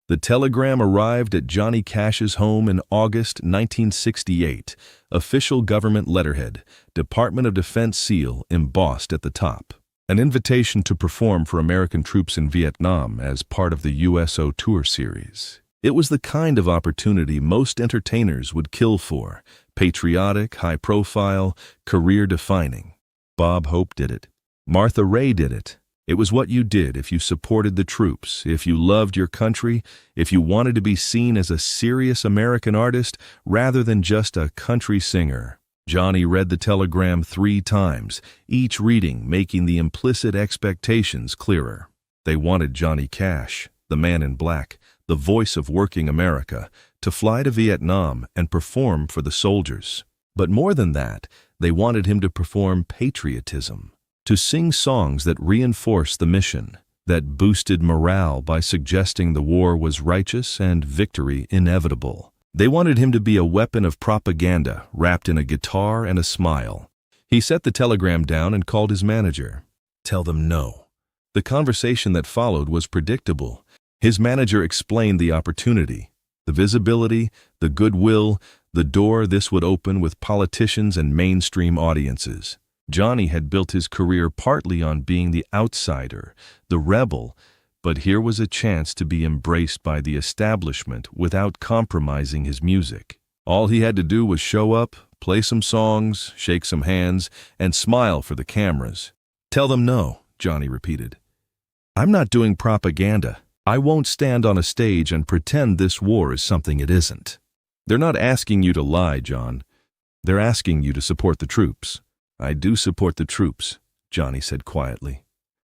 The telegram arrived at Johnny Cash's home in August 1968. Official government letterhead, Department of Defense seal embossed at the top. An invitation to perform for American troops in Vietnam as part of the USO Tour series. It was the kind of opportunity most entertainers would kill for. Patriotic, high-profile, career-defining. Bob Hope did it. Martha Ray did it. It was what you did if you supported the troops, if you loved your country, if you wanted to be seen as a serious American artist rather than just a country singer. Johnny read the telegram 3 times, each reading making the implicit expectations clearer. They wanted Johnny Cash, the man in black, the voice of working America, to fly to Vietnam and perform for the soldiers. But more than that, they wanted him to perform patriotism. To sing songs that reinforced the mission, that boosted morale by suggesting the war was righteous and victory inevitable. They wanted him to be a weapon of propaganda wrapped in a guitar and a smile. He set the telegram down and called his manager. Tell them no. The conversation that followed was predictable. His manager explained the opportunity, the visibility, the goodwill, the door this would open with politicians and mainstream audiences. Johnny had built his career partly on being the outsider, the rebel, but here was a chance to be embraced by the establishment without compromising his music. All he had to do was show up, play some songs, shake some hands, and smile for the cameras. Tell them no, Johnny repeated. I'm not doing propaganda. I won't stand on a stage and pretend this war is something it isn't. They're not asking you to lie, John. They're asking you to support the troops. I do support the troops, Johnny said quietly.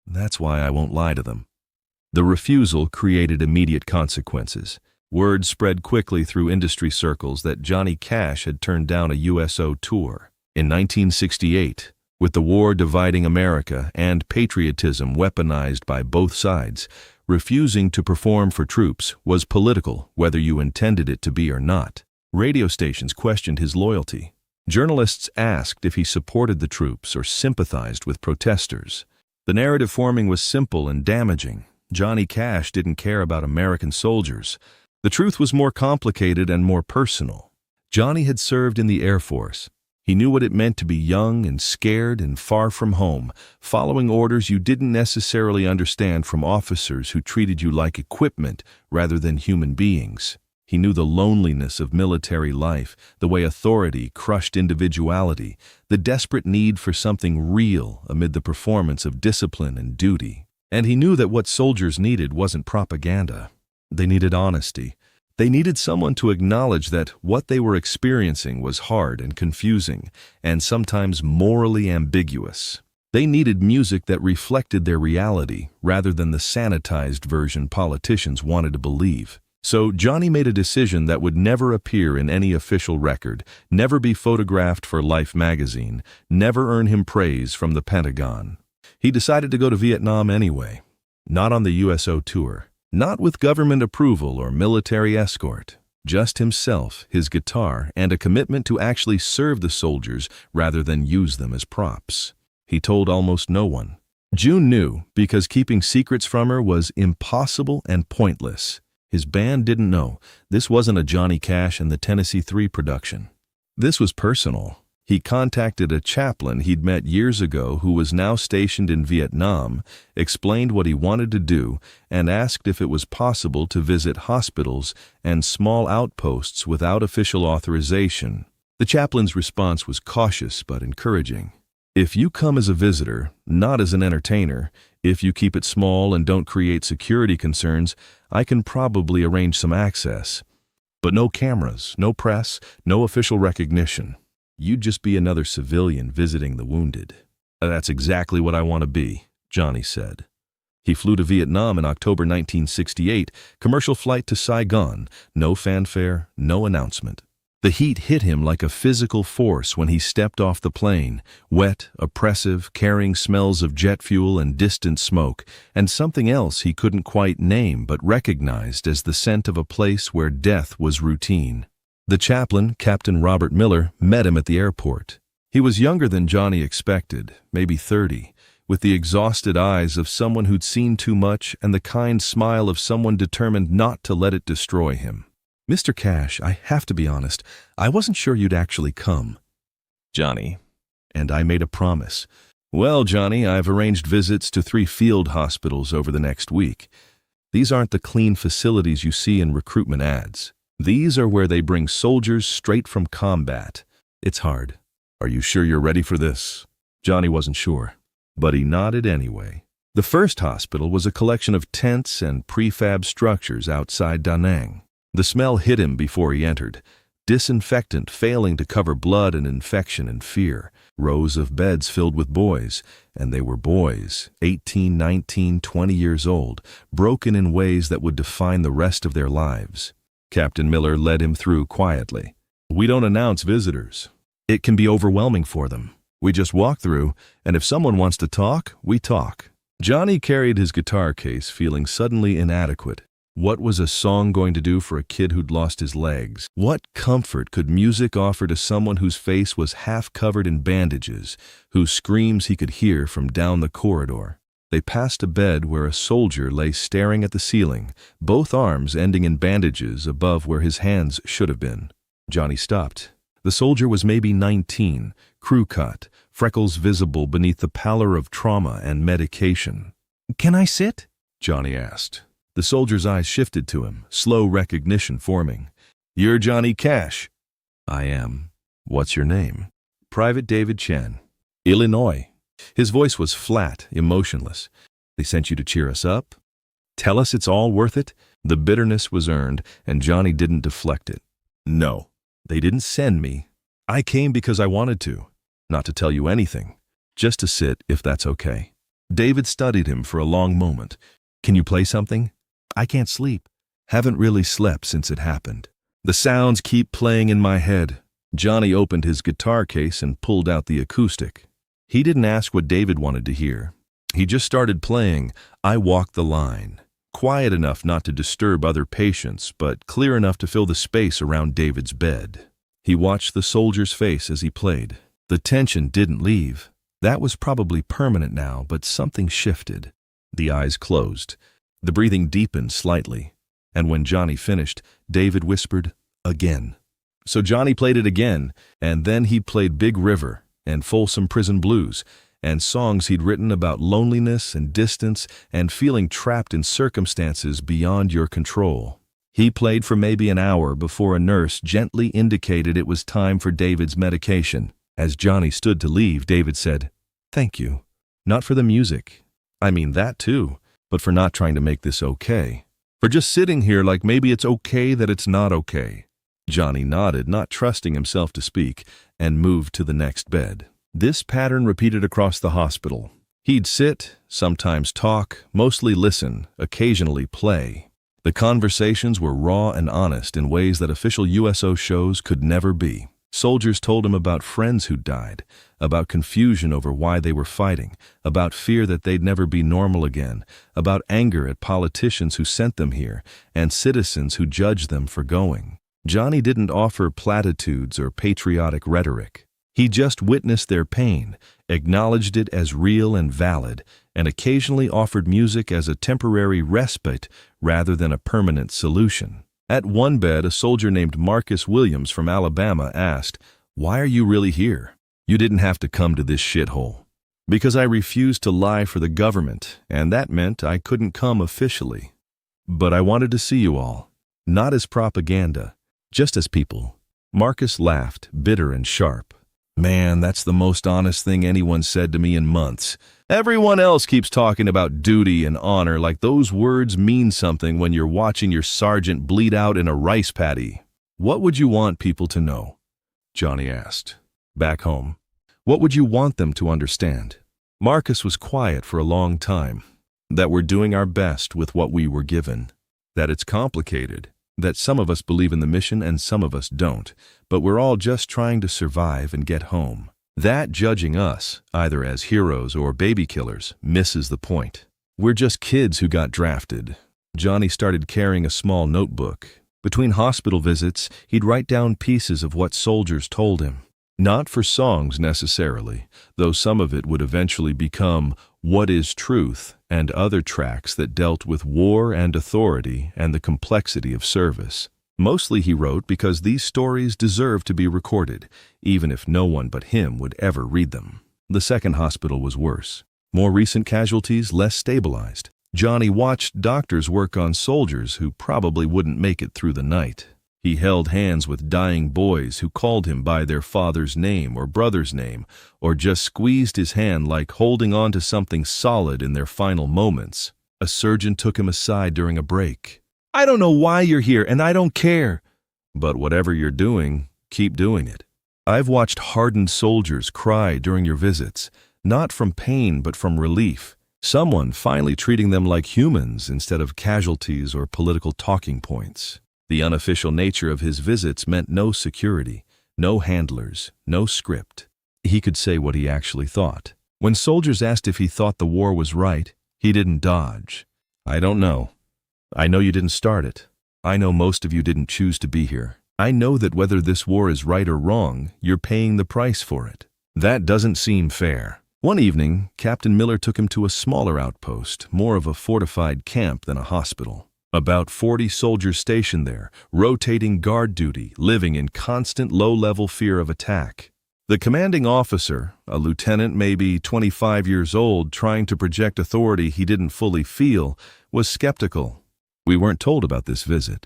That's why I won't lie to them. The refusal created immediate consequences. Word spread quickly through industry circles that Johnny Cash had turned down a USO tour. In 1968, with the war dividing America and patriotism weaponized by both sides, refusing to perform for troops was political, whether you intended it to be or not. Radio stations questioned his loyalty. Journalists asked if he supported the troops or sympathized with protesters. The narrative forming was simple and damaging. Johnny Cash didn't care about American soldiers. The truth was more complicated and more personal. Johnny had served in the Air Force. He knew what it meant to be young and scared and far from home, following orders you didn't necessarily understand from officers who treated you like equipment rather than human beings. He knew the loneliness of military life, the way authority crushed individuality, the desperate need for something real amid the performance of discipline and duty. And he knew that what soldiers needed wasn't propaganda. They needed honesty. They needed someone to acknowledge that what they were experiencing was hard and confusing, and sometimes morally ambiguous. They needed music that reflected their reality rather than the sanitized version politicians wanted to believe. So Johnny made a decision that would never appear in any official record, never be photographed for Life magazine, never earn him praise from the Pentagon. He decided to go to Vietnam anyway. Not on the USO tour, not with government approval or military escort. Just himself, his guitar, and a commitment to actually serve the soldiers rather than use them as props. He told almost no one. June knew because keeping secrets from her was impossible and pointless. His band didn't know. This wasn't a Johnny Cash and the Tennessee 3 production. This was personal. He contacted a chaplain he'd met years ago who was now stationed in Vietnam, explained what he wanted to do, and asked if it was possible to visit hospitals and small outposts without official authorization. The chaplain's response was cautious but encouraging. If you come as a visitor, not as an entertainer, if you keep it small and don't create security concerns, I can probably arrange some access. But no cameras, no press, no official recognition. You'd just be another civilian visiting the wounded. That's exactly what I want to be, Johnny said. He flew to Vietnam in October 1968, commercial flight to Saigon, no fanfare, no announcement. The heat hit him like a physical force when he stepped off the plane, wet, oppressive, carrying smells of jet fuel and distant smoke, and something else he couldn't quite name but recognized as the scent of a place where death was routine. The chaplain, Captain Robert Miller, met him at the airport. He was younger than Johnny expected, maybe 30, with the exhausted eyes of someone who'd seen too much and the kind smile of someone determined not to let it destroy him. "Mr. Cash, I have to be honest, I wasn't sure you'd actually come." "Johnny." "And I made a promise." "Well, Johnny, I've arranged visits to 3 field hospitals over the next week. These aren't the clean facilities you see in recruitment ads. These are where they bring soldiers straight from combat. It's hard." "Are you sure you're ready for this?" Johnny wasn't sure, but he nodded anyway. The first hospital was a collection of tents and prefab structures outside Da Nang. The smell hit him before he entered. Disinfectant failing to cover blood and infection and fear. Rows of beds filled with boys, and they were boys, 18, 19, 20 years old, broken in ways that would define the rest of their lives. Captain Miller led him through quietly. "We don't announce visitors. It can be overwhelming for them. We just walk through, and if someone wants to talk, we talk." Johnny carried his guitar case, feeling suddenly inadequate. What was a song going to do for a kid who'd lost his legs? What comfort could music offer to someone whose face was half covered in bandages, whose screams he could hear from down the corridor? They passed a bed where a soldier lay staring at the ceiling, both arms ending in bandages above where his hands should have been. Johnny stopped. The soldier was maybe 19, crew cut, freckles visible beneath the pallor of trauma and medication. "Can I sit?" Johnny asked. The soldier's eyes shifted to him, slow recognition forming. "You're Johnny Cash." "I am. What's your name?" "Private David Chen." "Illinois." His voice was flat, emotionless. "They sent you to cheer us up? Tell us it's all worth it?" The bitterness was earned, and Johnny didn't deflect it. "No, they didn't send me. I came because I wanted to. Not to tell you anything. Just to sit, if that's okay." David studied him for a long moment. "Can you play something?" "I can't sleep. Haven't really slept since it happened. The sounds keep playing in my head." Johnny opened his guitar case and pulled out the acoustic. He didn't ask what David wanted to hear. He just started playing "I Walk the Line," quiet enough not to disturb other patients, but clear enough to fill the space around David's bed. He watched the soldier's face as he played. The tension didn't leave. That was probably permanent now, but something shifted. The eyes closed. The breathing deepened slightly. And when Johnny finished, David whispered, "Again." So Johnny played it again, and then he played Big River and Folsom Prison Blues, and songs he'd written about loneliness and distance and feeling trapped in circumstances beyond your control. He played for maybe an hour before a nurse gently indicated it was time for David's medication. As Johnny stood to leave, David said, "Thank you. Not for the music. I mean that too, but for not trying to make this okay. For just sitting here like maybe it's okay that it's not okay." Johnny nodded, not trusting himself to speak, and moved to the next bed. This pattern repeated across the hospital. He'd sit, sometimes talk, mostly listen, occasionally play. The conversations were raw and honest in ways that official USO shows could never be. Soldiers told him about friends who'd died, about confusion over why they were fighting, about fear that they'd never be normal again, about anger at politicians who sent them here, and citizens who judged them for going. Johnny didn't offer platitudes or patriotic rhetoric. He just witnessed their pain, acknowledged it as real and valid, and occasionally offered music as a temporary respite rather than a permanent solution. At one bed, a soldier named Marcus Williams from Alabama asked, "Why are you really here? You didn't have to come to this shithole." "Because I refused to lie for the government, and that meant I couldn't come officially. But I wanted to see you all, not as propaganda, just as people." Marcus laughed, bitter and sharp. "Man, that's the most honest thing anyone said to me in months. Everyone else keeps talking about duty and honor like those words mean something when you're watching your sergeant bleed out in a rice paddy." "What would you want people to know?" Johnny asked. "Back home, what would you want them to understand?" Marcus was quiet for a long time. "That we're doing our best with what we were given. That it's complicated. That some of us believe in the mission and some of us don't, but we're all just trying to survive and get home. That judging us, either as heroes or baby killers, misses the point. We're just kids who got drafted." Johnny started carrying a small notebook. Between hospital visits, he'd write down pieces of what soldiers told him. Not for songs necessarily, though some of it would eventually become What is Truth and other tracks that dealt with war and authority and the complexity of service. Mostly he wrote because these stories deserve to be recorded, even if no one but him would ever read them. The second hospital was worse. More recent casualties, less stabilized. Johnny watched doctors work on soldiers who probably wouldn't make it through the night. He held hands with dying boys who called him by their father's name or brother's name, or just squeezed his hand like holding on to something solid in their final moments. A surgeon took him aside during a break. "I don't know why you're here, and I don't care. But whatever you're doing, keep doing it. I've watched hardened soldiers cry during your visits, not from pain but from relief. Someone finally treating them like humans instead of casualties or political talking points." The unofficial nature of his visits meant no security, no handlers, no script. He could say what he actually thought. When soldiers asked if he thought the war was right, he didn't dodge. "I don't know. I know you didn't start it. I know most of you didn't choose to be here. I know that whether this war is right or wrong, you're paying the price for it. That doesn't seem fair." One evening, Captain Miller took him to a smaller outpost, more of a fortified camp than a hospital. About 40 soldiers stationed there, rotating guard duty, living in constant low-level fear of attack. The commanding officer, a lieutenant maybe 25 years old trying to project authority he didn't fully feel, was skeptical. "We weren't told about this visit."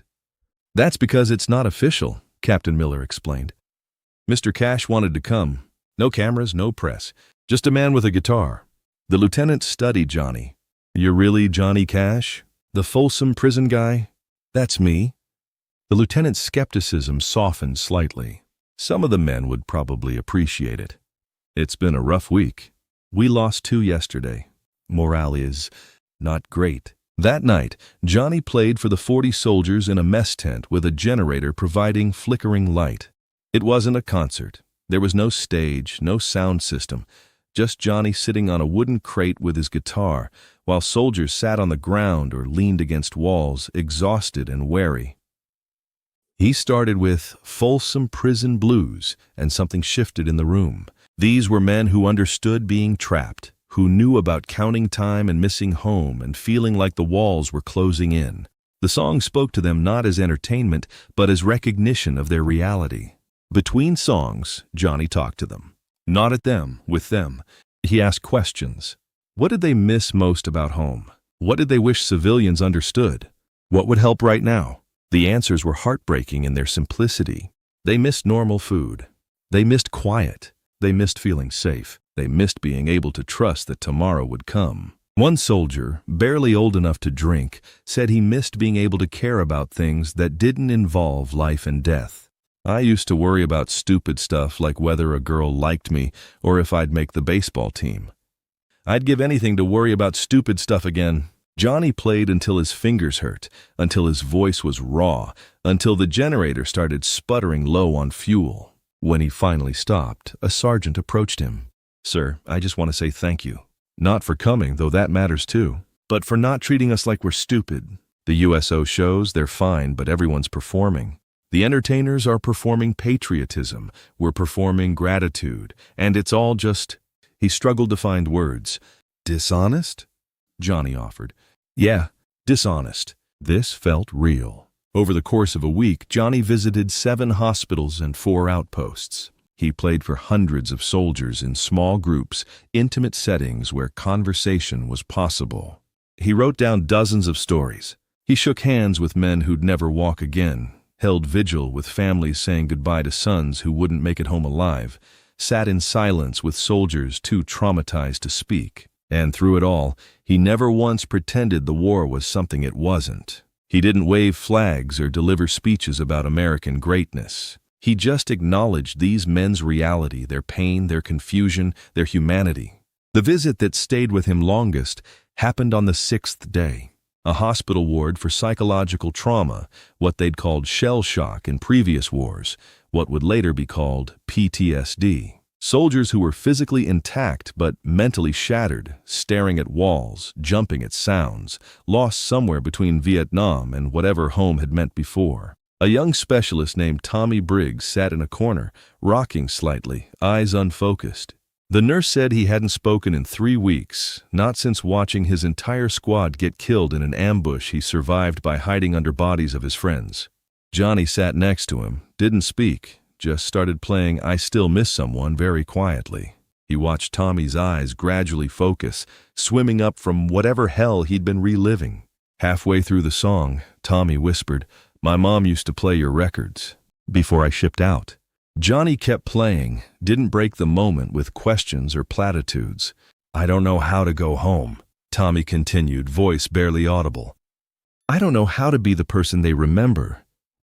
"That's because it's not official," Captain Miller explained. "Mr. Cash wanted to come. No cameras, no press. Just a man with a guitar." The lieutenant studied Johnny. "You're really Johnny Cash? The Folsom prison guy?" "That's me." The lieutenant's skepticism softened slightly. Some of the men would probably appreciate it. "It's been a rough week. We lost 2 yesterday. Morale is not great." That night, Johnny played for the 40 soldiers in a mess tent with a generator providing flickering light. It wasn't a concert. There was no stage, no sound system, just Johnny sitting on a wooden crate with his guitar, while soldiers sat on the ground or leaned against walls, exhausted and weary. He started with Folsom Prison Blues, and something shifted in the room. These were men who understood being trapped, who knew about counting time and missing home and feeling like the walls were closing in. The song spoke to them not as entertainment, but as recognition of their reality. Between songs, Johnny talked to them. Not at them, with them. He asked questions. What did they miss most about home? What did they wish civilians understood? What would help right now? The answers were heartbreaking in their simplicity. They missed normal food. They missed quiet. They missed feeling safe. They missed being able to trust that tomorrow would come. One soldier, barely old enough to drink, said he missed being able to care about things that didn't involve life and death. "I used to worry about stupid stuff like whether a girl liked me or if I'd make the baseball team. I'd give anything to worry about stupid stuff again." Johnny played until his fingers hurt, until his voice was raw, until the generator started sputtering low on fuel. When he finally stopped, a sergeant approached him. "Sir, I just want to say thank you. Not for coming, though that matters too, but for not treating us like we're stupid. The USO shows, they're fine, but everyone's performing. The entertainers are performing patriotism, we're performing gratitude, and it's all just..." He struggled to find words. "Dishonest?" Johnny offered. "Yeah, dishonest." This felt real. Over the course of a week, Johnny visited 7 hospitals and 4 outposts. He played for hundreds of soldiers in small groups, intimate settings where conversation was possible. He wrote down dozens of stories. He shook hands with men who'd never walk again, held vigil with families saying goodbye to sons who wouldn't make it home alive, sat in silence with soldiers too traumatized to speak. And through it all, he never once pretended the war was something it wasn't. He didn't wave flags or deliver speeches about American greatness. He just acknowledged these men's reality, their pain, their confusion, their humanity. The visit that stayed with him longest happened on the 6th day. A hospital ward for psychological trauma, what they'd called shell shock in previous wars, what would later be called PTSD. Soldiers who were physically intact but mentally shattered, staring at walls, jumping at sounds, lost somewhere between Vietnam and whatever home had meant before. A young specialist named Tommy Briggs sat in a corner, rocking slightly, eyes unfocused. The nurse said he hadn't spoken in 3 weeks, not since watching his entire squad get killed in an ambush he survived by hiding under bodies of his friends. Johnny sat next to him, didn't speak, just started playing I Still Miss Someone very quietly. He watched Tommy's eyes gradually focus, swimming up from whatever hell he'd been reliving. Halfway through the song, Tommy whispered, "My mom used to play your records before I shipped out." Johnny kept playing, didn't break the moment with questions or platitudes. "I don't know how to go home," Tommy continued, voice barely audible. "I don't know how to be the person they remember.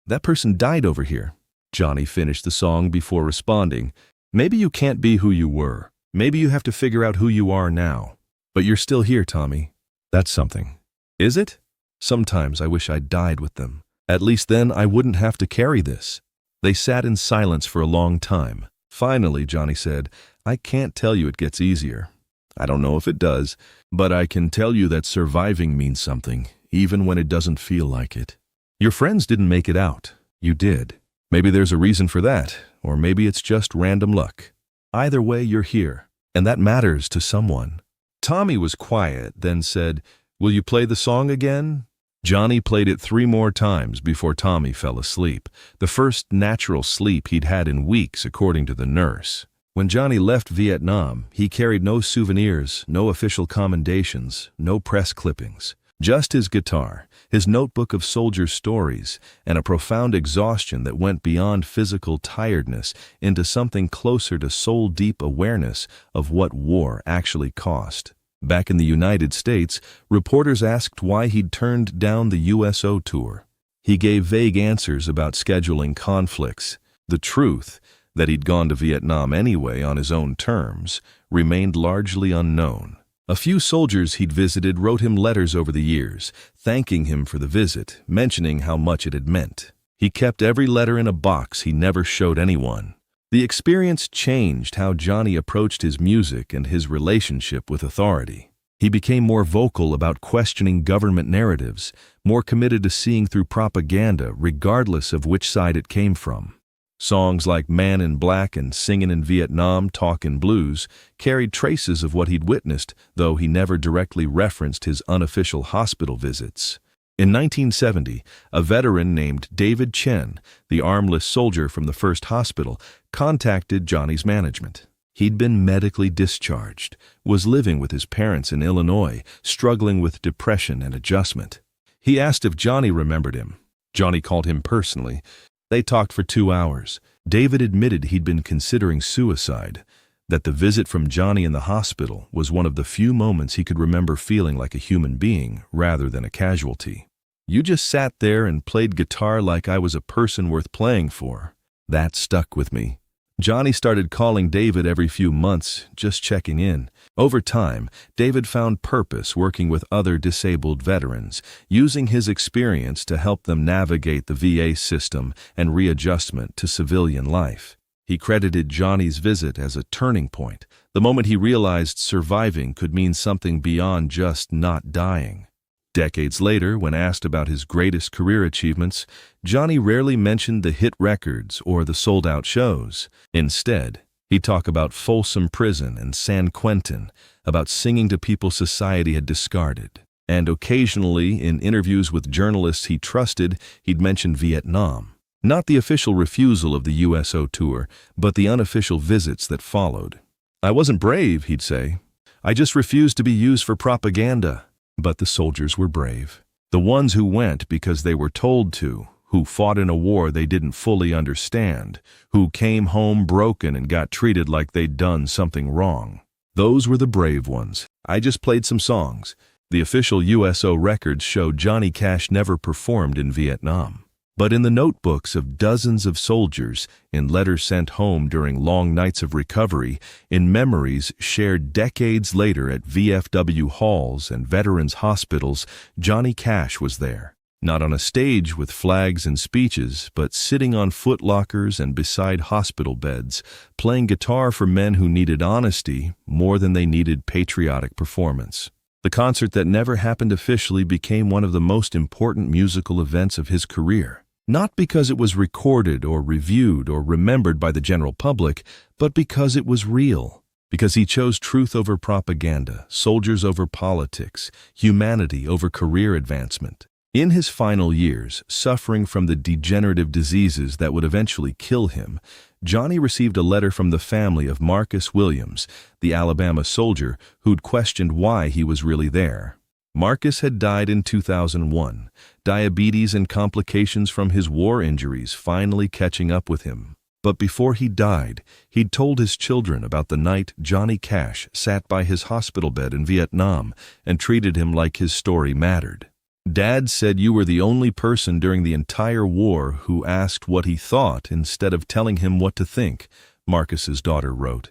That person died over here." Johnny finished the song before responding, "Maybe you can't be who you were. Maybe you have to figure out who you are now. But you're still here, Tommy. That's something." "Is it? Sometimes I wish I'd died with them. At least then I wouldn't have to carry this." They sat in silence for a long time. Finally, Johnny said, "I can't tell you it gets easier. I don't know if it does, but I can tell you that surviving means something, even when it doesn't feel like it. Your friends didn't make it out. You did. Maybe there's a reason for that, or maybe it's just random luck. Either way, you're here, and that matters to someone." Tommy was quiet, then said, "Will you play the song again?" Johnny played it 3 more times before Tommy fell asleep, the first natural sleep he'd had in weeks, according to the nurse. When Johnny left Vietnam, he carried no souvenirs, no official commendations, no press clippings. Just his guitar, his notebook of soldier stories, and a profound exhaustion that went beyond physical tiredness into something closer to soul-deep awareness of what war actually cost. Back in the United States, reporters asked why he'd turned down the USO tour. He gave vague answers about scheduling conflicts. The truth, that he'd gone to Vietnam anyway on his own terms, remained largely unknown. A few soldiers he'd visited wrote him letters over the years, thanking him for the visit, mentioning how much it had meant. He kept every letter in a box he never showed anyone. The experience changed how Johnny approached his music and his relationship with authority. He became more vocal about questioning government narratives, more committed to seeing through propaganda regardless of which side it came from. Songs like Man in Black and Singin' in Vietnam, Talkin' Blues carried traces of what he'd witnessed, though he never directly referenced his unofficial hospital visits. In 1970, a veteran named David Chen, the armless soldier from the 1st Hospital, contacted Johnny's management. He'd been medically discharged, was living with his parents in Illinois, struggling with depression and adjustment. He asked if Johnny remembered him. Johnny called him personally. They talked for 2 hours. David admitted he'd been considering suicide, that the visit from Johnny in the hospital was one of the few moments he could remember feeling like a human being rather than a casualty. "You just sat there and played guitar like I was a person worth playing for." That stuck with me. Johnny started calling David every few months, just checking in. Over time, David found purpose working with other disabled veterans, using his experience to help them navigate the VA system and readjustment to civilian life. He credited Johnny's visit as a turning point, the moment he realized surviving could mean something beyond just not dying. Decades later, when asked about his greatest career achievements, Johnny rarely mentioned the hit records or the sold-out shows. Instead, he'd talk about Folsom Prison and San Quentin, about singing to people society had discarded. And occasionally, in interviews with journalists he trusted, he'd mention Vietnam. Not the official refusal of the USO tour, but the unofficial visits that followed. "I wasn't brave," he'd say. "I just refused to be used for propaganda." But the soldiers were brave. The ones who went because they were told to, who fought in a war they didn't fully understand, who came home broken and got treated like they'd done something wrong. Those were the brave ones. I just played some songs. The official USO records show Johnny Cash never performed in Vietnam. But in the notebooks of dozens of soldiers, in letters sent home during long nights of recovery, in memories shared decades later at VFW halls and veterans' hospitals, Johnny Cash was there. Not on a stage with flags and speeches, but sitting on footlockers and beside hospital beds, playing guitar for men who needed honesty more than they needed patriotic performance. The concert that never happened officially became one of the most important musical events of his career. Not because it was recorded or reviewed or remembered by the general public, but because it was real. Because he chose truth over propaganda, soldiers over politics, humanity over career advancement. In his final years, suffering from the degenerative diseases that would eventually kill him, Johnny received a letter from the family of Marcus Williams, the Alabama soldier who'd questioned why he was really there. Marcus had died in 2001, diabetes and complications from his war injuries finally catching up with him. But before he died, he'd told his children about the night Johnny Cash sat by his hospital bed in Vietnam and treated him like his story mattered. "Dad said you were the only person during the entire war who asked what he thought instead of telling him what to think," Marcus's daughter wrote.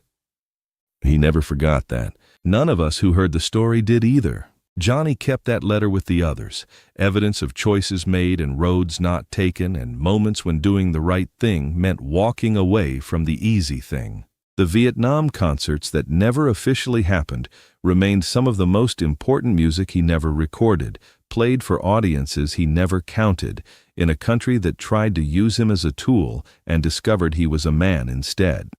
He never forgot that. None of us who heard the story did either. Johnny kept that letter with the others, evidence of choices made and roads not taken and moments when doing the right thing meant walking away from the easy thing. The Vietnam concerts that never officially happened remained some of the most important music he never recorded, played for audiences he never counted, in a country that tried to use him as a tool and discovered he was a man instead.